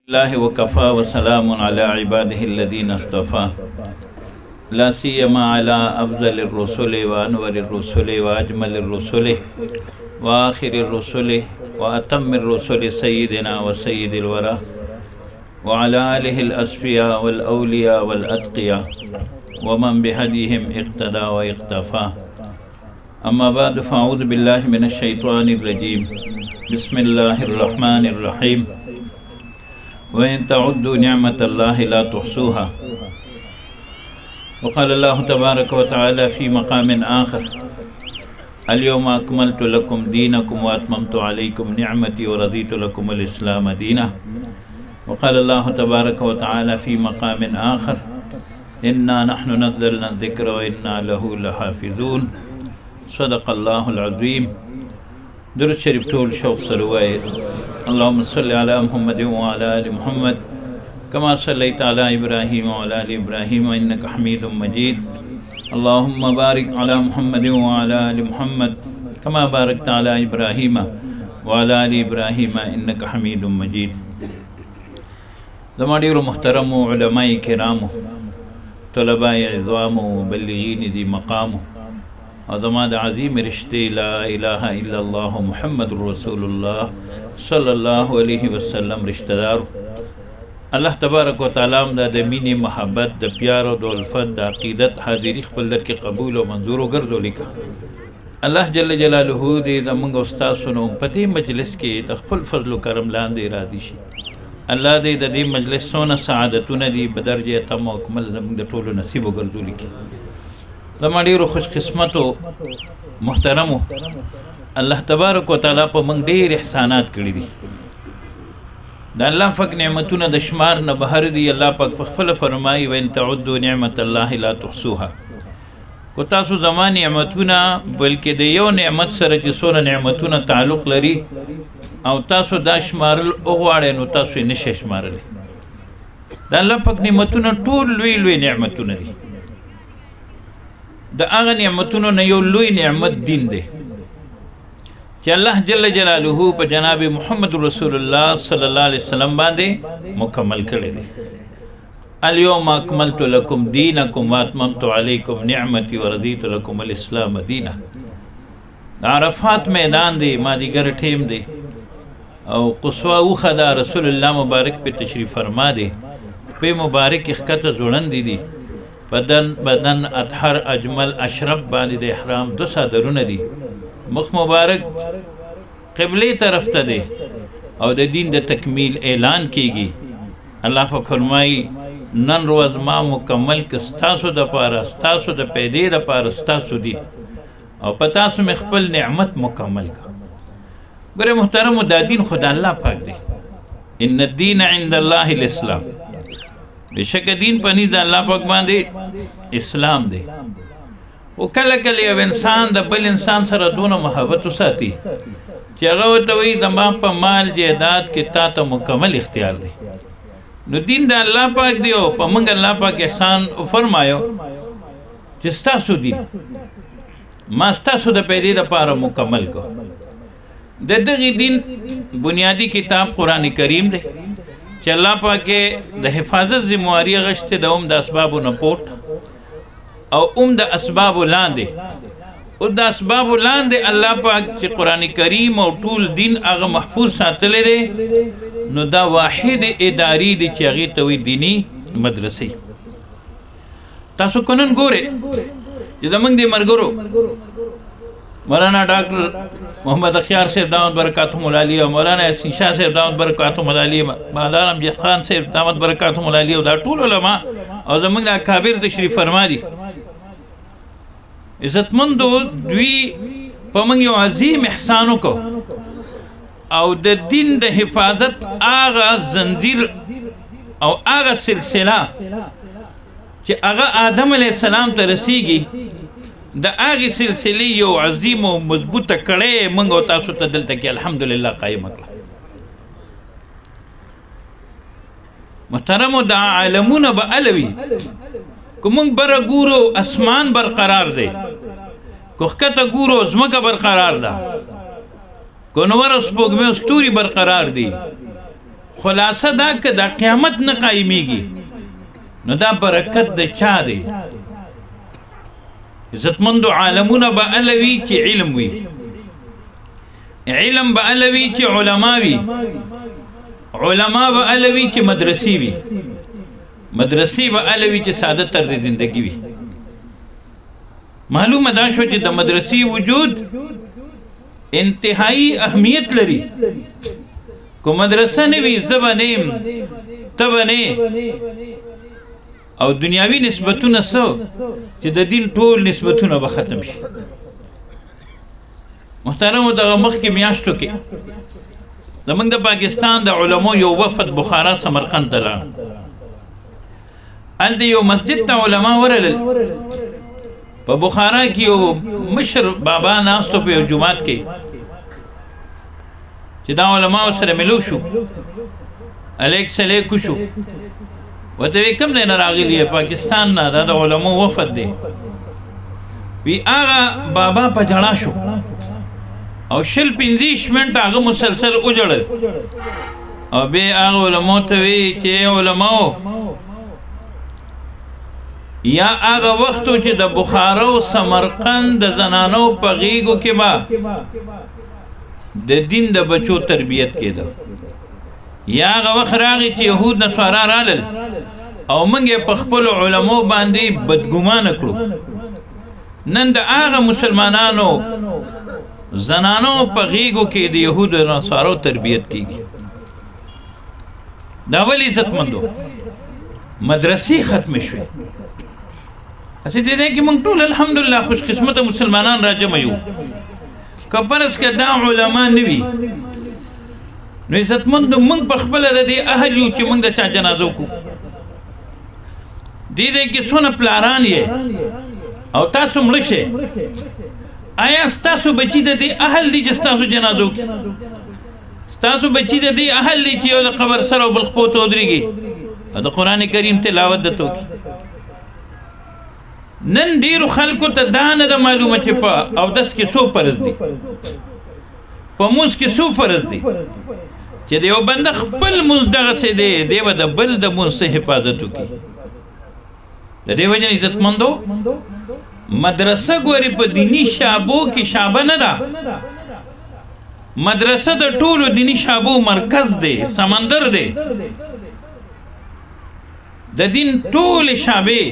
الله وكفى وسلام على عباده الذين اصطفى لا سيما على أفضل الرسل وأنور الرسل وأجمل الرسل وآخر الرسل وأتم الرسل سيدنا وسيد الورى وعلى آله الأصفياء والأولياء والأتقياء ومن بهديهم اقتدى واقتفى. أما بعد فأعوذ بالله من الشيطان الرجيم. بسم الله الرحمن الرحيم. وإن تعدوا نعمة الله لا تحصوها. وقال الله تبارك وتعالى في مقام آخر: اليوم أكملت لكم دينكم وأتممت عليكم نعمتي ورضيت لكم الإسلام دينا. وقال الله تبارك وتعالى في مقام آخر: إنا نحن نزلنا الذكر وإنا له لحافظون. صدق الله العظيم. درود شریف ټول شوق سره وایي: اللهم صل على محمد وعلى آل محمد كما صليت على إبراهيم وعلى آل إبراهيم إنك حميد مجيد. اللهم بارك على محمد وعلى آل محمد كما باركت على إبراهيم وعلى آل إبراهيم إنك حميد مجيد. زما ډیرو محترمو علماء کرامو، طلباء عظامو، مبلغین ذي مقامو، اور زما د عظیم رشتے لا الہ الا اللہ محمد رسول اللہ صلی اللہ علیہ وسلم رشتہ دارو، اللہ تبارک و تعالی دا د مینې محبت، د پیار او د الفت، د عقیدت حاضری خپل در کې قبول او منظور وګرځولي کا. الله جل جلاله دې زموږ او ستاسو نو په دې مجلس کې د خپل فضل و کرم لاندې راضي شي. الله دې د دې مجلس څونه سعادتونه دي په درجه تم او اکمل زموږ د ټولو نصیب وګرځولي کی. زما ډیرو خوش قسمتو محترمو، الله تبارک و تعالی په موږ ډیر احسانات کړي دي. د الله پاک نعمتونه د شمار نه بهر دي. الله پاک په خپله فرمایي: وإن تعدوا نعمت الله لا تحصوها. کو تاسو زما نعمتونه، بلکې د یو نعمت سره چې څونه نعمتونه تعلق لري او تاسو دا شمارل وغواړئ نو تاسو یې نشئ شمارلی. د الله پاک نعمتونه ټول لوی لوی نعمتونه دي. د هغه نعمتونو نه یو لوی نعمت دین دی چې الله جل جلاله په جناب محمد رسول الله صلی الله علیه وسلم باندې مکمل کړی دی. اليوم اکملت لکم دینکم واتممت علیکم نعمتی ورضیت لکم الاسلام دینا. د عرفات میدان دی، مازدیګر ټیم دی او قصوه اوښه ده. رسول الله مبارک په تشریف فرما دی. په مبارک ښکته ځوړندې دي، بدن اطهر اجمل اشرف باندې د احرام 2 صدرونه دي. مخ مبارک قبله طرف ته دی او د دین د تکمیل اعلان کیږي. الله فرمایي: نن ورځ ما مکمل ک ستاسو د پاره، ستاسو د پیدې د پاره ستاسو دي او په تاسو مې خپل نعمت مکمل کا. ګوره محترمو، دا دین خدا الله پاک دی. ان الدین عند الله الاسلام. بشک دین پنی دا اللہ پاک باندې اسلام دی. او کله کله یو انسان د بل انسان سره دونه محبت وساتي چې هغه ورته وایي زما په مال جایداد کې تا ته مکمل اختیار دی. نو دین د الله پاک دی او په موږ الله پاک احسان فرمایو چې ستاسو دین ما ستاسو د پیدې دپاره مکمل کو. د دغې دین بنیادی کتاب قرآن کریم دی چې الله پاک د حفاظت ذمواري غشته د د اسبابو نه پورت او د اسبابو لاندې او د اسبابو لاندې الله پاک چې قرآن کریم او ټول دین هغه محفوظ ساتلی دی. نو دا واحد اداري دی چې هغې ته وایي دینی مدرسې. تاسو که نن ګورئ چې زموږ د ملګرو مولانا ډاکټر محمد اخیار صاحب دامت برکاتهم العالیه او مولانا یاسین شاه صاحب دامت برکاتهم العالیه، مولانا امجد خان صاحب دامت برکاتهم العالیه او دا ټول علما او زموږ د اکابر تشریف فرما دي. عزتمندو، دوی په موږ یو عظیم احسان وکړو او د دین د حفاظت هغه زنځیر او هغه سلسله چې هغه آدم علیه السلام ته رسیږي، د هغې سلسلې یو عظیم او مضبوطه کړۍ موږ او تاسو ته دلته کې الحمدلله قایمه کړه. محترمو، دا عالمونه به الوي که موږ بره ګورو اسمان برقرار دی، که ښکته ګورو ځمکه برقرار ده، که نور سپوږمۍ ستوري برقرار دي، خلاصه دا که دا قیامت نه قایمیږي نو دا برکت د چا دی؟ عزتمندو عالمونه به الوي چې علم وي، علم به الوي چې علما وي، علما به الوي چې مدرسې وي، مدرسې به الوي چې ساده طرز زندگی وي. معلومه دا شو چې د مدرسې وجود انتهایی اهمیت لري. کو مدرسه نه وي زه به نه یم، ته به نه، او دنیاوي نسبتونه څه چې د دین ټول نسبتونه به ختم شي. محترمو دغه مخکې میاشتو کې زمونږ د پاکستان د علماو یو وفد بخارا سمرقند ته لاړ. هلته یو مسجد ته علما ورغلل. په بخارا کې یو مشر بابا ناستو په یو جومات کې چې دا علماو سره ملو شو، الیک سلیک شو، ورته وی کوم ځای نه راغلي یې؟ پاکستان نه، دا د علماو وفد دی. وی هغه بابا په ژړا شو او 25 منټه هغه مسلسل وژړل او بیا هغه علماو ته وی چې علماو یا هغه وختو چې د بخارا او سمرقند د زنانو په غیږو کې به د دین د بچو تربیت کېده، یا هغه وخت راغی چې یهود نصارا رالل او موږ یې په خپلو علماو باندې بدګمانه کړو. نن د هغه مسلمانانو زنانو په غیږو کې د یهودو نصارو تربیت کېږي. دا ولې عزتمندو مدرسې ختمې شوې؟ اسی دې کې موږ ټول الحمدلله خوش قسمته مسلمانان راجمع یو. که فرض که دا علما نه وي نو عزتمندو موږ په خپله د دې اهل یو چې موږ د چا جنازه وکړو. دې کې څونه پلاران یې او تاسو مړه شئ، آیا ستاسو بچي د دې اهل دي چې ستاسو جنازه وکړي؟ ستاسو بچي د دې اهل دي چې یو د قبر سره او بل خپو ته ودرېږي او د قرآن کریم تلاوت درته وکړي؟ نن ډیرو خلکو ته دا نه ده معلومه چې په اودس کې څو فرض دي، په مونځ کې څو فرض دي، چې د یو بنده خپل مونځ دغسې دی، دی به د بل د مونځ څه حفاظت وکړي. د دې وجې نه عزتمندو مدرسه ګورې په دیني شعبو کې شعبه نه ده، مدرسه د ټولو دیني شعبو مرکز دی، سمندر دی. د دین ټولې شعبې،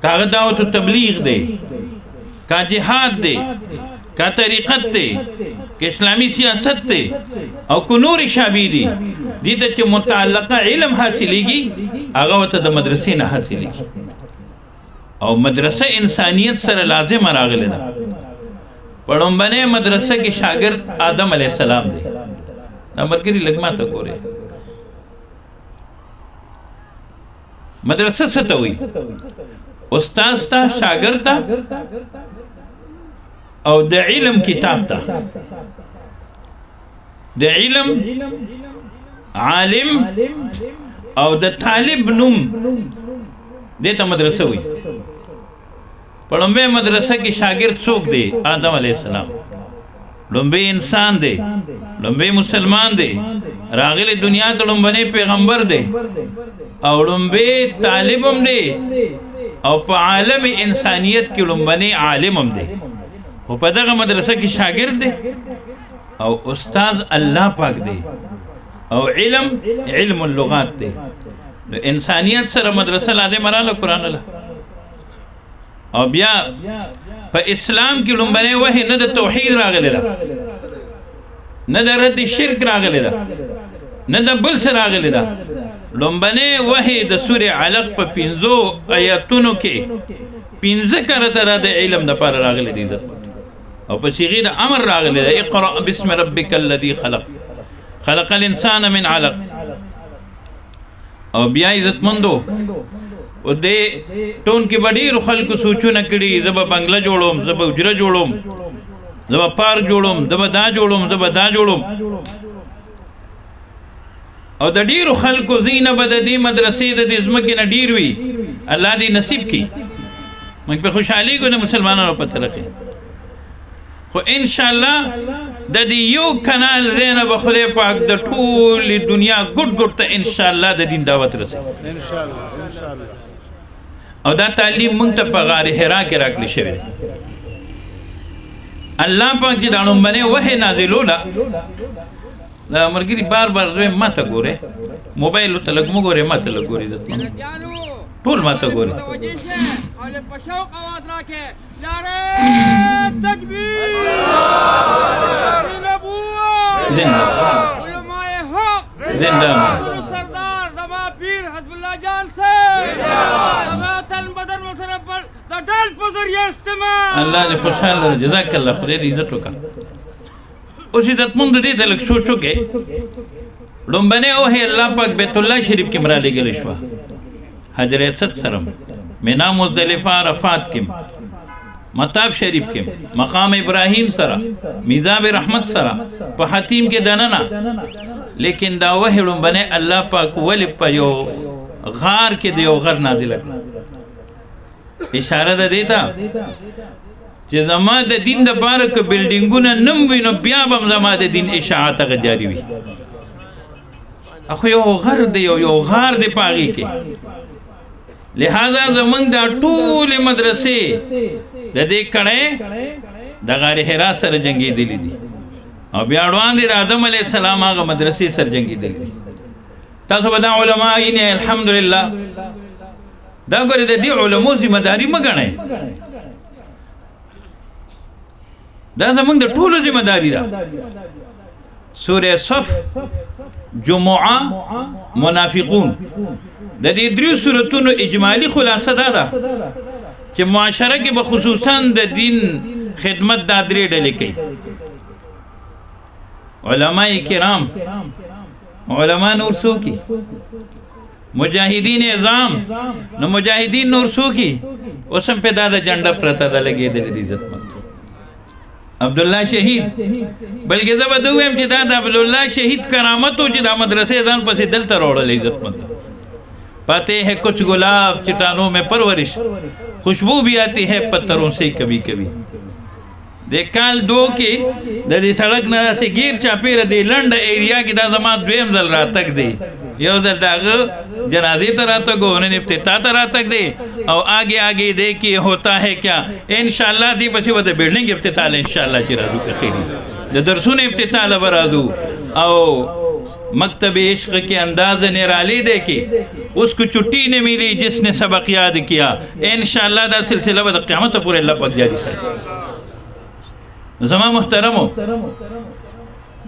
کا دعوت و تبلیغ دے، کا جہاد دے، کا طریقت دے، کا اسلامی سیاست دے او کو نور شعبی دی دیتا چه متعلقہ علم حاصلی گی آغاوتا دا مدرسی نہ حاصلی گی. او مدرسہ انسانیت سر لازم راغلے دا. پڑھنبنے مدرسہ کی شاگرد آدم علیہ السلام دے. دا مرگری لگما تا کو رہے مدرسہ ستا ہوئی استاذ تا، شاگرد تا او د علم کتاب تا. د علم عالم او د طالب نوم دیتا مدرسه ہوئی. پڑھنبے مدرسه کی شاگرد څوک دی؟ آدم علیہ السلام. لنبے انسان دے، لنبے مسلمان دے، راغل دنیا تا لنبنے پیغمبر دے او لنبے طالبم دے او په عالم انسانیت کې لومبنی عالم هم دی او په دغه مدرسه کې شاگرد دی او استاد الله پاک دی او علم اللغات دی. انسانیت سره مدرسه لازم رااله قرآن الله. او بیا په اسلام کې لومبنی وحی نه د توحید راغلی ده، نه د رد شرک راغلی ده، نه د بل څه راغلی ده. لومبنی وحی د سورې علق په 5 آیاتونو کې 5 کرته د علم دپاره راغلی دی او په صیغې د امر راغلی ده. اقرأ بسم ربک الذي خلق خلق الانسان من علق. او بیا عزتمندو او دې ټون کې به ډېرو خلکو سوچونه کړي زه به بنګله جوړوم، زه به حجره جوړوم، زه به پارک جوړوم، زه به دا جوړوم، زه به دا جوړوم. او د ډیرو خلکو زینه به د دې مدرسې د دې ځمکې نه ډیر وي. الله دې نصیب کړي. موږ په خوشحالي کو د مسلمانانو په طرفې، خو انشاءالله د دې یو کنال زینب خدای پاک د ټول دنیا ګډ ګډ ته ان شاء الله د دین دعوت رسي ان شاء الله او دا تعلیم مونږ ته په غار حرا کې راکړل شوی الله پاک چې دا نوم باندې وحی نازلولا دا مرګري بار بار زه ماته ګوره موبایل ته لګ مو ګوره ماته لګ ګوري عزت من ټول ماته ګوره زنده زنده سردار زما پیر حزب الله جان سے زما تن بدن مسربر د ډال په ذریعہ استعمال الله دې خوشاله جزاک الله خدای دې عزت وکړه اوس عزت مند دې ته لږ سوچو کې لومبنه او هي الله پاک بیت الله شریف کې مرا لګل شو حجر اسد سرم مینا مزدلفه عرفات کې مطاف شریف کې مقام ابراهیم سره میزاب رحمت سره په حتیم کې دننه لیکن دا وحی لومبنه الله پاک ول په یو غار کې دی یو غر نازل کړ اشاره ده دیتا چې زما د دین د باره که بلډینګونه نم وي نو بیا به هم زما د دین اشاعت هغه جاري وي اخو یو غر دی یو غار دی په هغې کې لہذا زمونږ دا ټولې مدرسې د دې کړی د غار حرا سره جنګېدلي دي او بیا اړوان دي د آدم علیه السلام هغه مدرسې سره جنګېدلي دي تاسو به دا علما یې الحمدلله دا ګورې د دې علمو ذمه داري مه ګڼئ دا زمونږ د ټولو ذمه داري ده سوره صف جمعه منافقون د دې دریو سورتونو اجمالی خلاصه دا ده چې معاشره کې به خصوصا د دین خدمت دا درې ډلې کوي علماء کرام علماء نور سوکی مجاهدین اعظام نو مجاهدین نور سوکی اوسم په دا د جنډه پرته ده لګېدلې د عزت مند عبدالله شهید بلکې زه به ده ووایم چې دا د عبدالله شهید کرامت و چې دا مدرسې ځان پسې دلته راوړل عزت مند پاتے ہے کچھ گلاب چٹانوں میں پرورش خوشبو بھی آتی ہے پتھروں سے کبھی کبھی د کال دو کې د دې سړک نه داسې ګیر چاپېره دی لنډه ایریا کې دا زما دویم ځل راتګ دی یو ځل د هغه جنازې ته راتګ و نن افتتاح ته راتګ دی او آگے آگے دی کې ہوتا ہے کیا انشاءالله دی پسې به د بلډینګ افتتاح له انشاءالله چې راځو که خیري د درسونو افتتاح له به راځو او مکتب عشق کے انداز نرالی دے کے اس کو چھٹی نہیں ملی جس نے سبق یاد کیا انشاءاللہ دا سلسلہ با دا قیامت پورے اللہ پاک جاری ساتھ زمان محترمو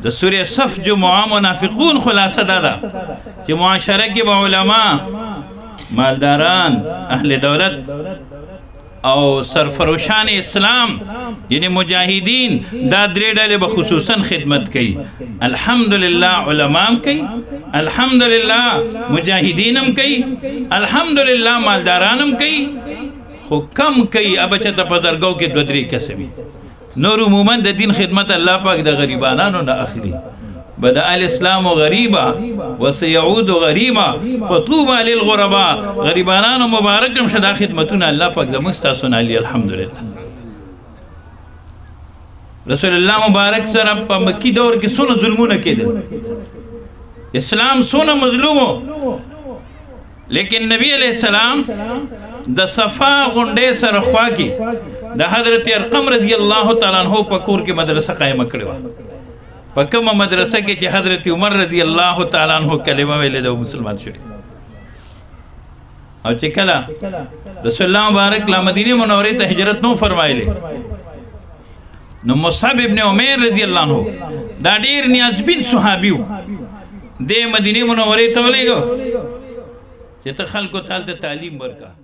دا سورہ صف جو منافقون خلاصہ دادا کہ معاشرہ کے با علماء مالداران اہل دولت او سرفروشان اسلام یعنی مجاہدین دا درې ډلې به خصوصا خدمت کوي الحمدللہ علماء هم کوي الحمدللہ مجاہدین هم کوي الحمدللہ مالداران هم کوي خو کم کوي ابه چې ته په زرګو کې دوه درې کسه وي نور عموما د دین خدمت الله پاک د غریبانانو نه اخلي بدأ الاسلام غریبا وسيعود غریبا فطوبى للغرباء غریبانانو مبارکم شدا خدمتونه الله پاک زموږ ستاسو نه علي الحمدلله رسول الله مبارک سره په مکی دور کې څونه ظلمونه کېدل اسلام څونه مظلومو لیکن نبی علیہ السلام د صفا غونډې سره خوا کې د حضرت ارقم رضی الله تعالی عنہ په کور کې مدرسه قائمه کړې وه په کومه مدرسه کې چې حضرت عمر رضی الله تعالی عنہ کلمه ویلې ده مسلمان شوی او چې کله رسول الله مبارک لا مدینه منورې ته هجرت نو فرمایلی نو مصعب ابن عمیر رضی الله عنہ دا ډیر نیازبین صحابي و د مدینه منورې ته ولېږه چې ته خلکو ته تعلیم ورکړه